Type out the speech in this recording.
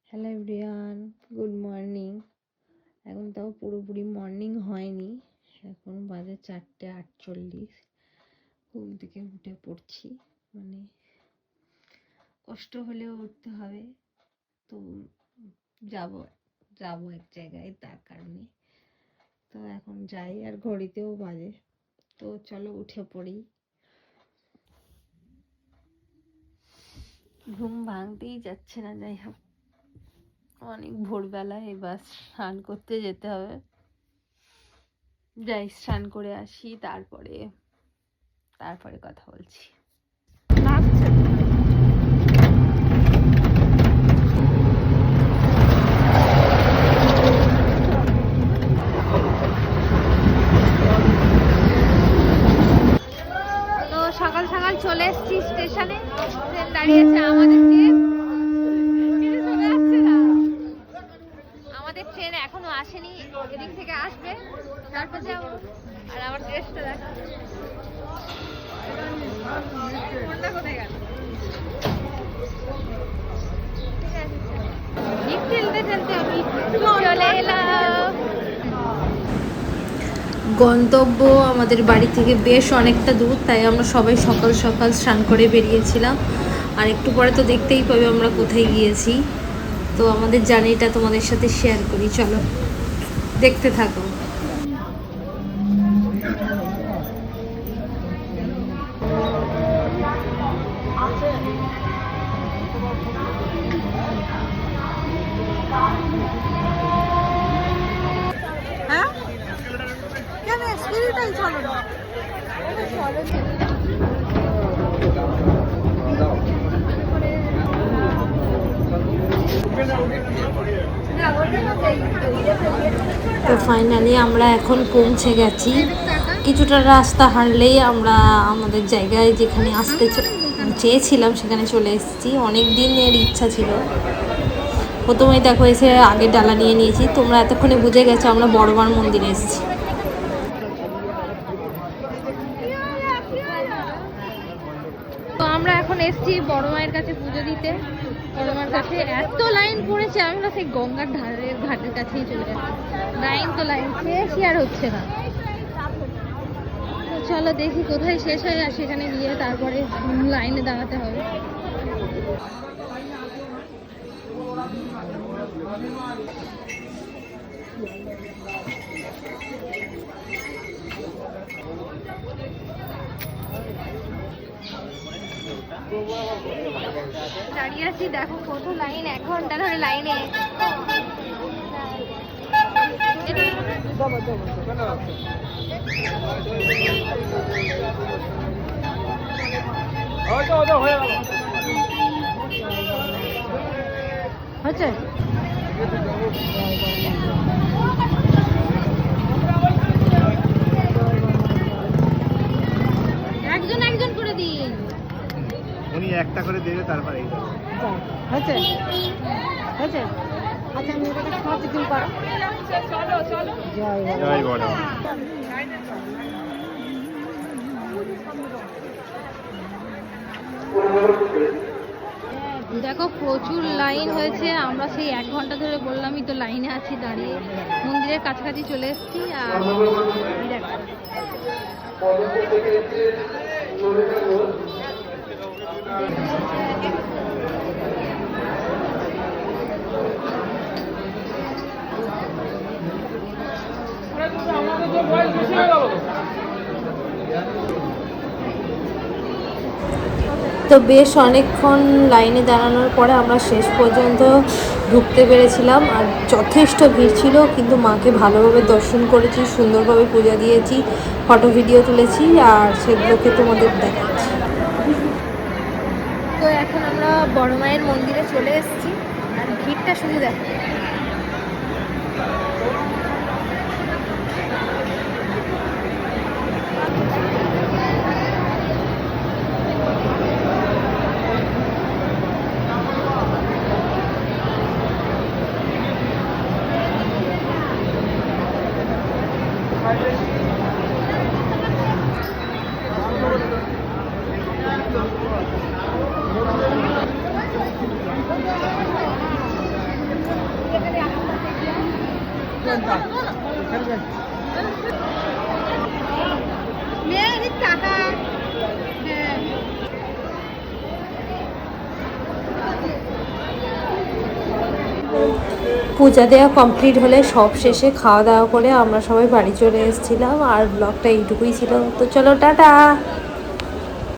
Hello everyone, good morning. এখন তাও পুরোপুরি মর্নিং হয়নি, এখন বাজে 4:48। ঘুম থেকে উঠে পড়ছি, মানে কষ্ট হলেও উঠতে হবে। তো যাব যাব এক জায়গায়, তার কারণে তো এখন যাই। আর ঘড়িতেও বাজে, তো চলো উঠে পড়ি। ঘুম ভাঙতেই যাচ্ছে না। যাই হোক, অনেক ভোরবেলায় এবার স্নান করতে যেতে হবে। যাই স্নান করে আসি, তারপরে কথা বলছি। তো সকাল সকাল চলে এসেছি স্টেশনে। ট্রেন দাঁড়িয়ে আছে, আমাদের ট্রেন চলে যাচ্ছে না। আমাদের ট্রেন এখনো আসেনি, এদিক থেকে আসবে, তারপর যাবো। আর আমার ড্রেসটা দেখ, কোনটা কোথায় গেল? খেলতে খেলতে আমি চলে এলাম। গন্তব্য আমাদের বাড়ি থেকে বেশ অনেকটা দূর, তাই আমরা সবাই সকাল সকাল স্নান করে বেরিয়েছিলাম। আর একটু পরে তো দেখতেই পাবে আমরা কোথায় গিয়েছি। তো আমাদের জার্নিটা তোমাদের সাথে শেয়ার করি, চলো দেখতে থাকো। হ্যাঁ, কেন স্পিরিটাই চলো না? তো ফাইনালি আমরা এখন পৌঁছে গেছি। কিছুটা রাস্তা হাঁটলেই আমরা আমাদের জায়গায় যেখানে আসতে চেয়েছিলাম সেখানে চলে এসেছি। অনেক দিনের ইচ্ছা ছিল। প্রথমেই দেখো এসে আগে ডালা নিয়ে নিয়েছি। তোমরা এতক্ষণে বুঝে গেছো আমরা বড়মার মন্দিরে এসেছি। তো আমরা এখন এসেছি বড় মায়ের কাছে পুজো দিতে। বড় মায়ের কাছে এত লাইন পড়েছে, আমরা সেই গঙ্গার ধারের ঘাটের কাছেই চলে যাচ্ছি। লাইন তো লাইন, শেষই আর হচ্ছে না। তো চলো দেখি কোথায় শেষ হয়ে যায়, সেখানে গিয়ে তারপরে লাইনে দাঁড়াতে হবে। দাঁড়িয়ে আছি, দেখো কত লাইন, 1 ঘন্টা ধরে লাইনে। হচ্ছে একজন একজন করে দিন, উনি একটা করে দেবে, তারপরে হচ্ছে হচ্ছে। আচ্ছা আমি ওটাকে খাওয়াচ্ছি, তুমি করো। জয় বড়। দেখো প্রচুর লাইন হয়েছে। আমরা সেই 1 ঘন্টা ধরে বললামই তো লাইনে আছি দাঁড়িয়ে। মন্দিরের কাছাকাছি চলে এসেছি। আর দেখো তো বেশ অনেকক্ষণ লাইনে দাঁড়ানোর পরে আমরা শেষ পর্যন্ত ঢুকতে পেরেছিলাম। আর যথেষ্ট ভিড় ছিল, কিন্তু মাকে ভালোভাবে দর্শন করেছি, সুন্দরভাবে পূজা দিয়েছি, ফটো ভিডিও তুলেছি, আর সেগুলোকে তোমাদের দেখাচ্ছি। তো এখন আমরা বড় মায়ের মন্দিরে চলে এসেছি। আর ভিড়টা শুধু দেখো। পূজা দেওয়া কমপ্লিট হলে সব শেষে খাওয়া দাওয়া করে আমরা সবাই বাড়ি চলে এসেছিলাম। আর ব্লগটা এইটুকুই ছিল, তো চলো টাটা।